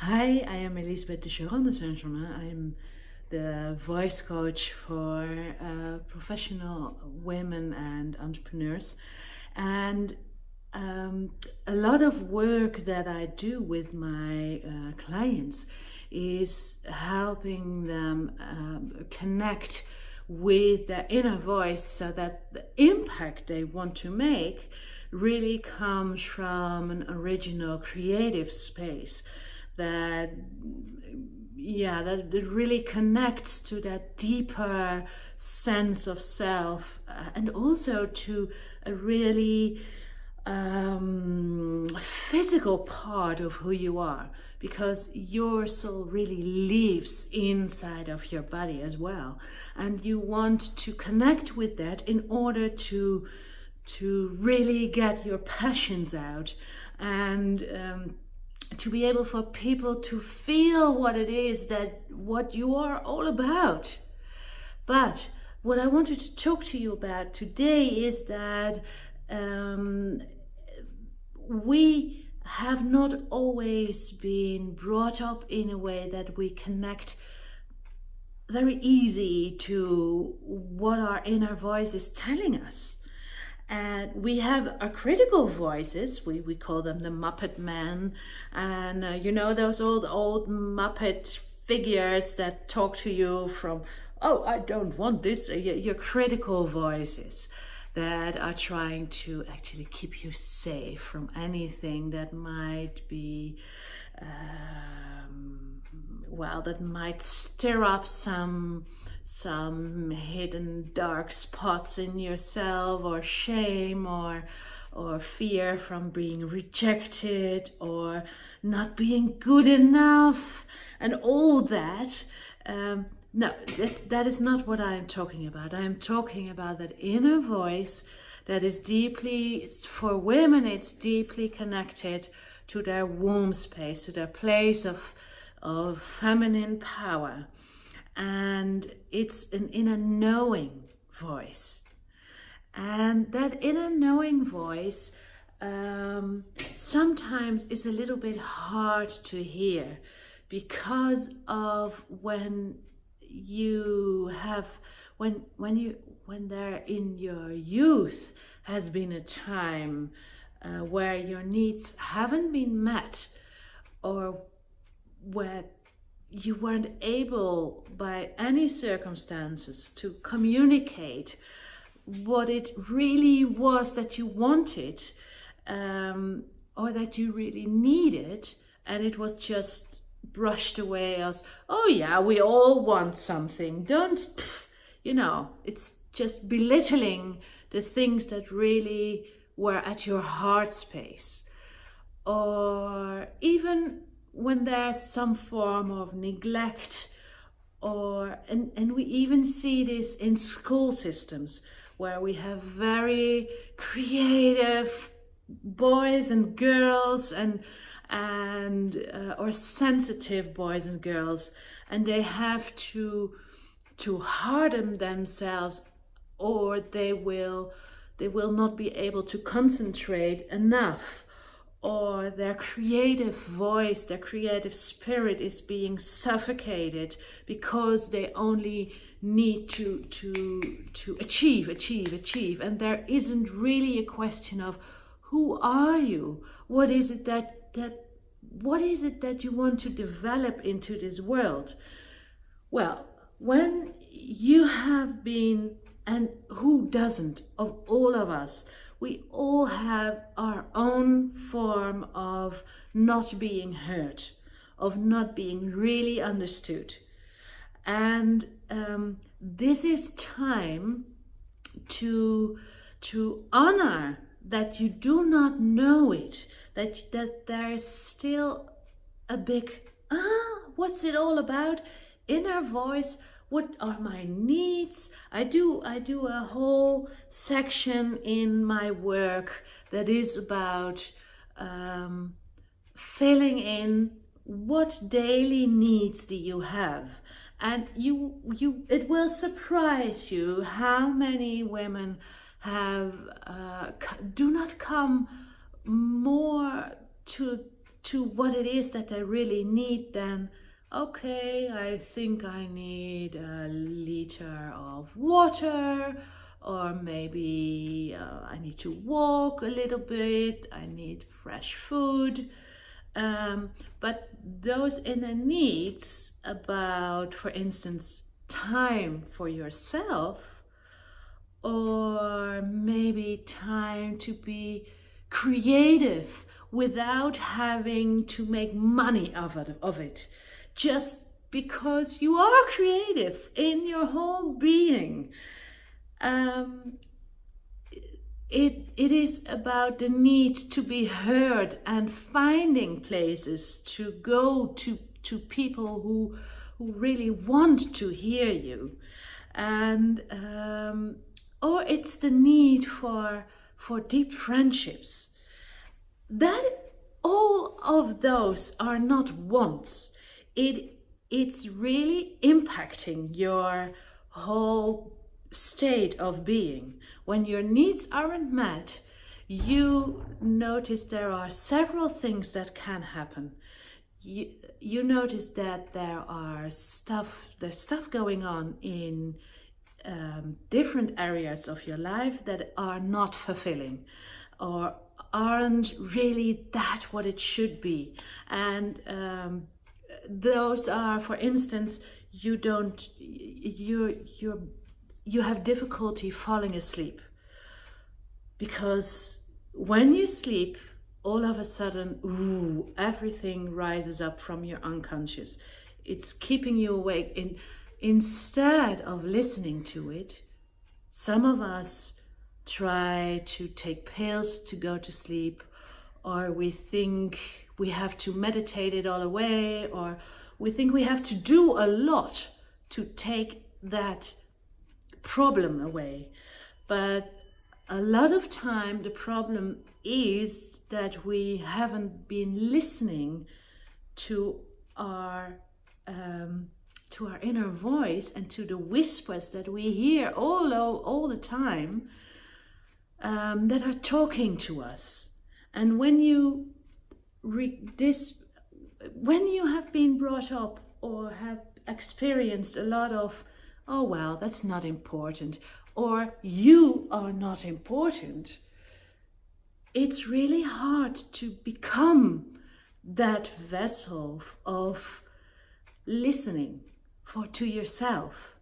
Hi, I am Elisabeth de Charon de Saint-Germain. I'm the voice coach for professional women and entrepreneurs. And a lot of work that I do with my clients is helping them connect with their inner voice so that the impact they want to make really comes from an original creative space that that really connects to that deeper sense of self, and also to a really physical part of who you are, because your soul really lives inside of your body as well, and you want to connect with that in order to really get your passions out, and to be able for people to feel what it is that what you are all about. But what I wanted to talk to you about today is that we have not always been brought up in a way that we connect very easy to what our inner voice is telling us. And we have our critical voices, we call them the Muppet Man, and you know those old Muppet figures that talk to you from, oh, I don't want this, your critical voices that are trying to actually keep you safe from anything that might be, that might stir up some hidden dark spots in yourself, or shame, or fear from being rejected, or not being good enough, and all that. No, that is not what I am talking about. I am talking about that inner voice that is deeply, for women, it's deeply connected to their womb space, to their place of feminine power. And it's an inner knowing voice. And that inner knowing voice sometimes is a little bit hard to hear, because of when there in your youth has been a time where your needs haven't been met, or where you weren't able by any circumstances to communicate what it really was that you wanted, or that you really needed, and it was just brushed away as, oh yeah, we all want something, it's just belittling the things that really were at your heart space. Or even when there's some form of neglect, and we even see this in school systems, where we have very creative boys and girls, or sensitive boys and girls, and they have to harden themselves, or they will not be able to concentrate enough, or their creative voice, their creative spirit is being suffocated, because they only need to achieve, and there isn't really a question of, who are you? What is it that you want to develop into this world? Well, when you have been, and who doesn't, of all of us, we all have our own form of not being heard, of not being really understood. And this is time to honor that you do not know it, that there's still a big, what's it all about? Inner voice. What are my needs? I do a whole section in my work that is about filling in what daily needs do you have. And it will surprise you how many women have do not come more to to what it is that they really need, then okay, I think I need a liter of water, or maybe I need to walk a little bit, I need fresh food. But those inner needs about, for instance, time for yourself, or maybe time to be creative without having to make money of it, just because you are creative in your whole being. It is about the need to be heard and finding places to go to people who really want to hear you, and or it's the need for deep friendships. That all of those are not wants. It's really impacting your whole state of being. When your needs aren't met, you notice there are several things that can happen. You notice that there's stuff going on in different areas of your life that are not fulfilling, or aren't really that what it should be. And those are, for instance, you have difficulty falling asleep, because when you sleep, all of a sudden, everything rises up from your unconscious. It's keeping you awake. Instead of listening to it, some of us try to take pills to go to sleep, or we think we have to meditate it all away, or we think we have to do a lot to take that problem away. But a lot of time the problem is that we haven't been listening to our inner voice and to the whispers that we hear all the time, that are talking to us. And when you have been brought up or have experienced a lot of, oh well, that's not important, or you are not important, it's really hard to become that vessel of listening to yourself.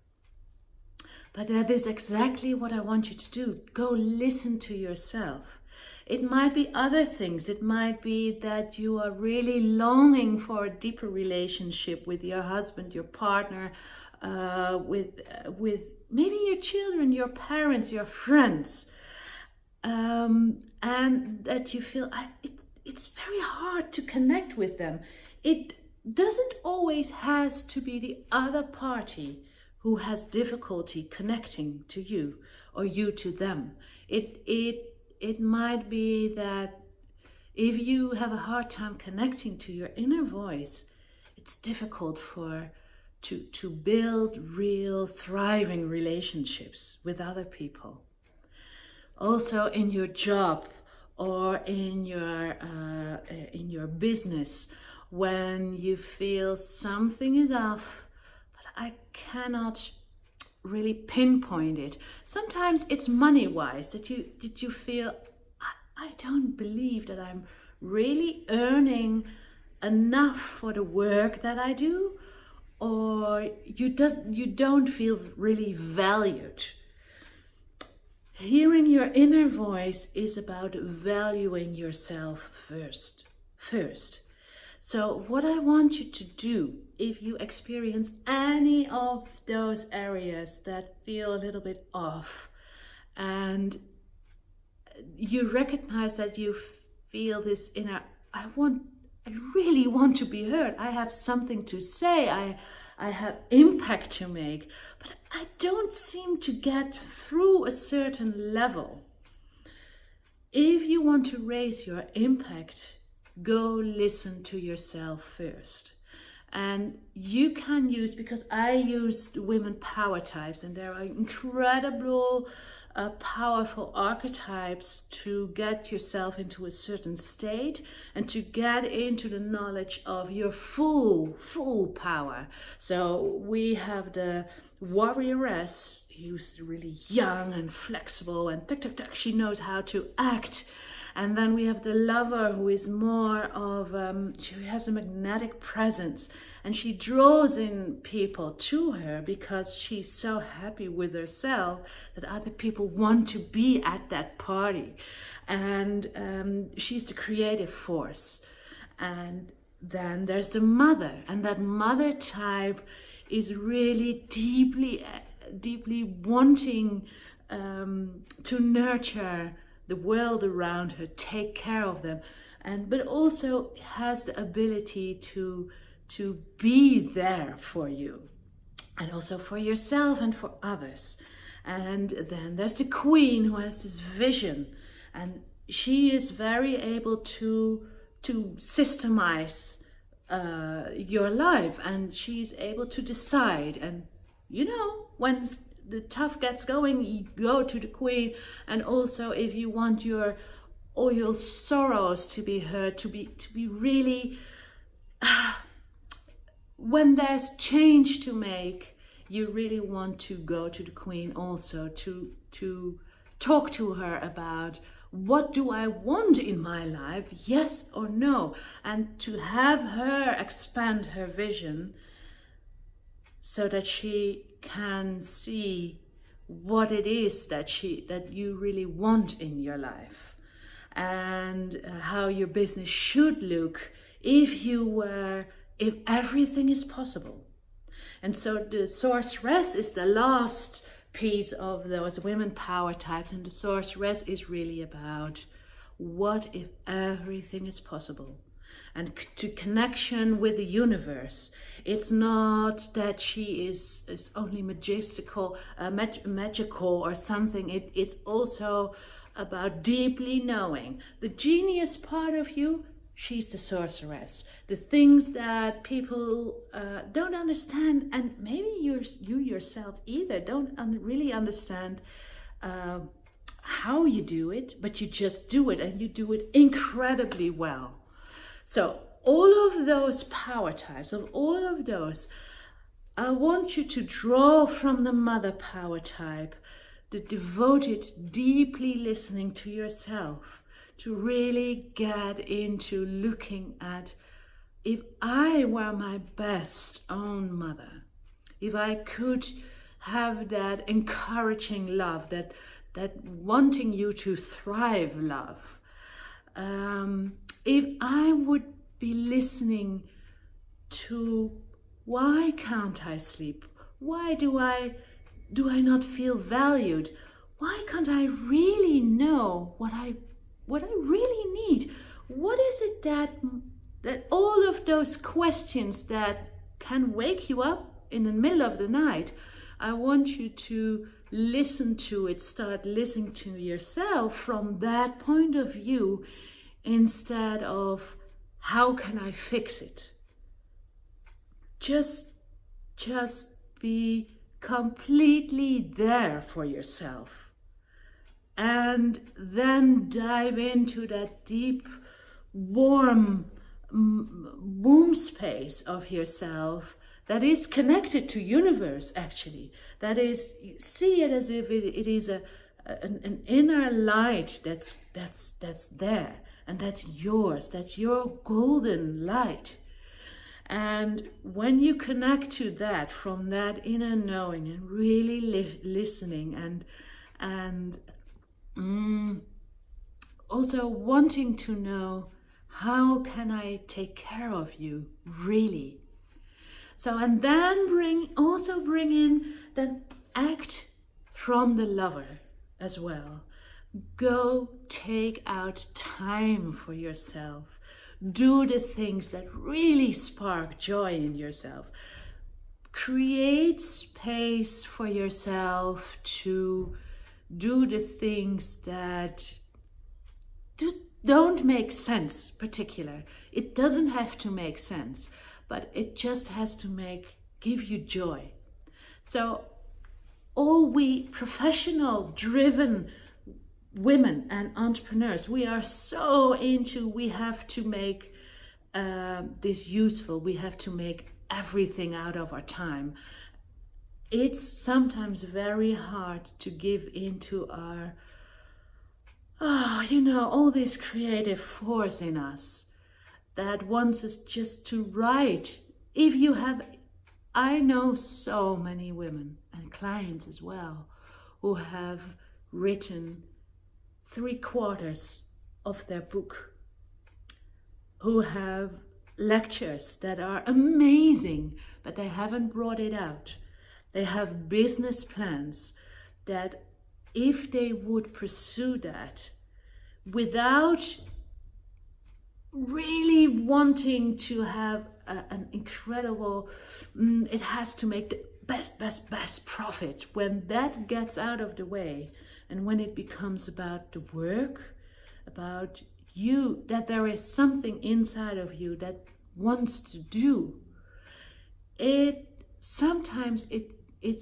But that is exactly what I want you to do. Go listen to yourself. It might be other things. It might be that you are really longing for a deeper relationship with your husband, your partner, with maybe your children, your parents, your friends, and that you feel it's very hard to connect with them. It doesn't always has to be the other party who has difficulty connecting to you or you to them. It might be that if you have a hard time connecting to your inner voice, it's difficult to build real thriving relationships with other people. Also in your job or in your business, when you feel something is off, but I cannot really pinpoint it. Sometimes it's money-wise that you feel, I don't believe that I'm really earning enough for the work that I do, or you don't feel really valued. Hearing your inner voice is about valuing yourself first. So what I want you to do, if you experience any of those areas that feel a little bit off, and you recognize that you feel this inner, I really want to be heard, I have something to say, I have impact to make, but I don't seem to get through a certain level. If you want to raise your impact, go listen to yourself first. And you can use, because I use women power types, and there are incredible powerful archetypes to get yourself into a certain state and to get into the knowledge of your full power. So we have the warrioress, who's really young and flexible, and she knows how to act. And then we have the lover, who is more of, she has a magnetic presence, and she draws in people to her because she's so happy with herself that other people want to be at that party. And she's the creative force. And then there's the mother, and that mother type is really deeply wanting to nurture the world around her, take care of them, but also has the ability to be there for you, and also for yourself and for others. And then there's the queen, who has this vision, and she is very able to systemize your life, and she's able to decide. And when the tough gets going, you go to the queen. And also, if you want all your sorrows to be heard, to be really, when there's change to make, you really want to go to the queen also to talk to her about, what do I want in my life, yes or no, and to have her expand her vision so that she can see what it is that you really want in your life, and how your business should look if everything is possible. And so the sorceress is the last piece of those women power types, and the sorceress is really about, what if everything is possible? And to connection with the universe. It's not that she is only magical or something. It's also about deeply knowing the genius part of you. She's the sorceress. The things that people don't understand, and maybe you yourself either don't really understand how you do it, but you just do it, and you do it incredibly well. So all of those power types, I want you to draw from the mother power type, the devoted, deeply listening to yourself, to really get into looking at, if I were my best own mother, if I could have that encouraging love, that wanting you to thrive love, if I would be listening to, why can't I sleep? Why do I not feel valued? Why can't I really know what I really need? What is it that all of those questions that can wake you up in the middle of the night, I want you to listen to it, start listening to yourself from that point of view, instead of, how can I fix it? Just be completely there for yourself, and then dive into that deep, warm womb space of yourself that is connected to universe, actually. That is, see it as if it is an inner light that's there, and that's yours, that's your golden light. And when you connect to that, from that inner knowing, and really listening, and also wanting to know, how can I take care of you, really? So, and then bring in the act from the lover as well. Go take out time for yourself. Do the things that really spark joy in yourself. Create space for yourself to do the things that don't make sense, particular. It doesn't have to make sense, but it just has to give you joy. So all we professional driven women and entrepreneurs, we are so into, we have to make this useful, we have to make everything out of our time. It's sometimes very hard to give into our, all this creative force in us that wants us just to write. I know so many women and clients as well who have written 3/4 of their book, who have lectures that are amazing, but they haven't brought it out. They have business plans that if they would pursue that without really wanting to have an incredible, it has to make the best profit. When that gets out of the way, and when it becomes about the work, about you, that there is something inside of you that wants to do, it's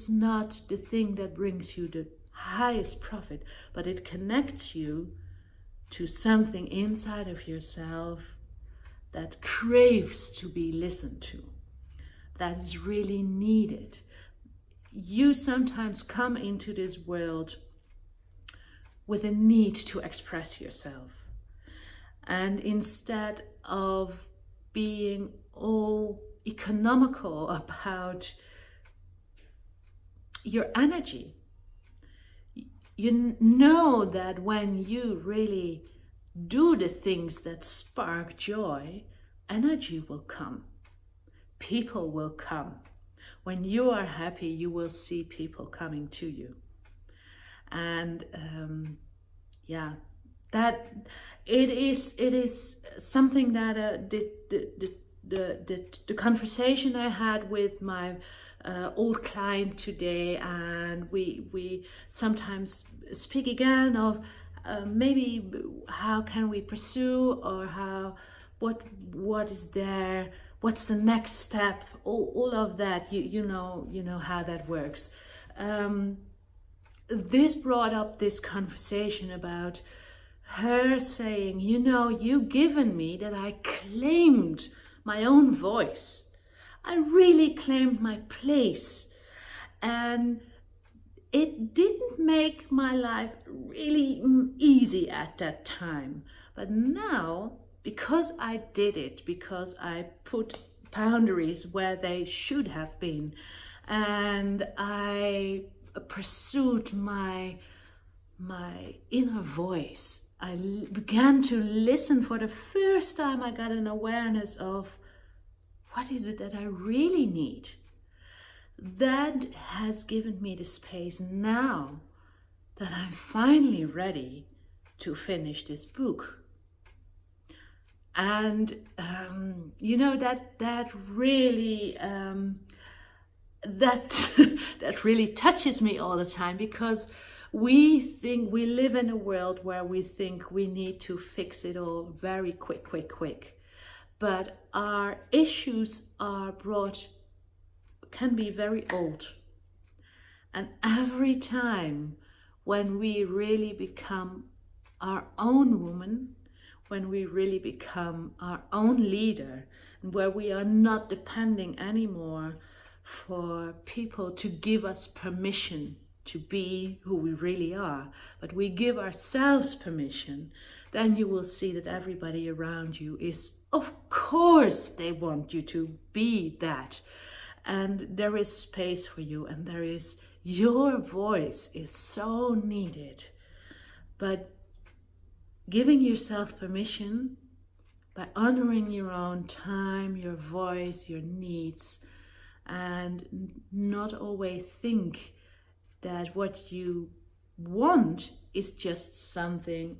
not the thing that brings you the highest profit, but it connects you to something inside of yourself that craves to be listened to, that is really needed. You sometimes come into this world with a need to express yourself, and instead of being all economical about your energy, you know that when you really do the things that spark joy, energy will come, people will come. When you are happy, you will see people coming to you. And that it is something that the conversation I had with my old client today, and we sometimes speak again of maybe how can we pursue, or what is there, what's the next step, all of that. You know how that works. This brought up this conversation about her saying, you've given me that I claimed my own voice. I really claimed my place. And it didn't make my life really easy at that time. But now, because I did it, because I put boundaries where they should have been, and I pursued my inner voice, I began to listen. For the first time, I got an awareness of what is it that I really need. That has given me the space now that I'm finally ready to finish this book. And that really that really touches me all the time, because we think we live in a world where we think we need to fix it all very quick. But our issues can be very old. And every time when we really become our own woman, when we really become our own leader, and where we are not depending anymore for people to give us permission to be who we really are, but we give ourselves permission, then you will see that everybody around you is, of course, they want you to be that. And there is space for you, and your voice is so needed. But giving yourself permission by honoring your own time, your voice, your needs, and not always think that what you want is just something,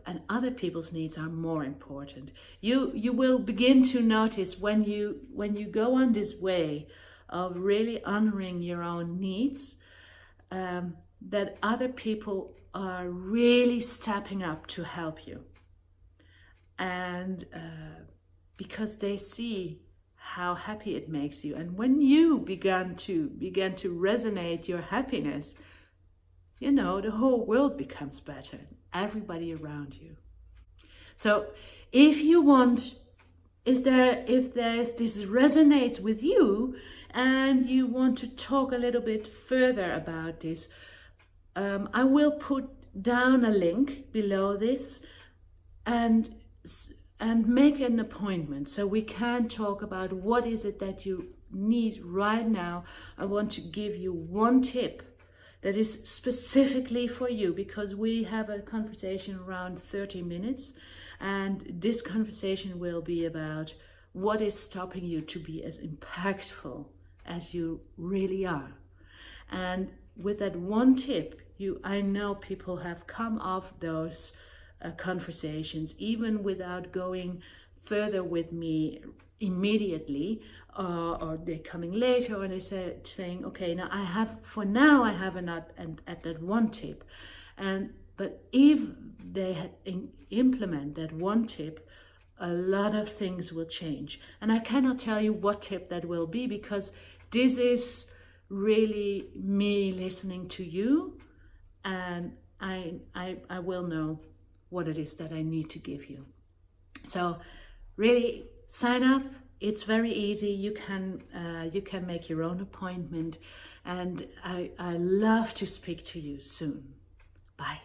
and other people's needs are more important. You will begin to notice when you go on this way of really honoring your own needs, that other people are really stepping up to help you. And because they see how happy it makes you. And when you began to resonate your happiness, you know, the whole world becomes better, everybody around you. So if you want, if this resonates with you and you want to talk a little bit further about this, I will put down a link below this and make an appointment so we can talk about what is it that you need right now. I want to give you one tip that is specifically for you, because we have a conversation around 30 minutes, and this conversation will be about what is stopping you to be as impactful as you really are. And with that one tip, I know people have come off those conversations even without going further with me immediately, or they're coming later, or they saying, okay, now I have not at that one tip. But if they implement that one tip, a lot of things will change. And I cannot tell you what tip that will be, because this is really me listening to you, and I will know what it is that I need to give you. So really sign up. It's very easy. You can make your own appointment, and I love to speak to you soon. Bye.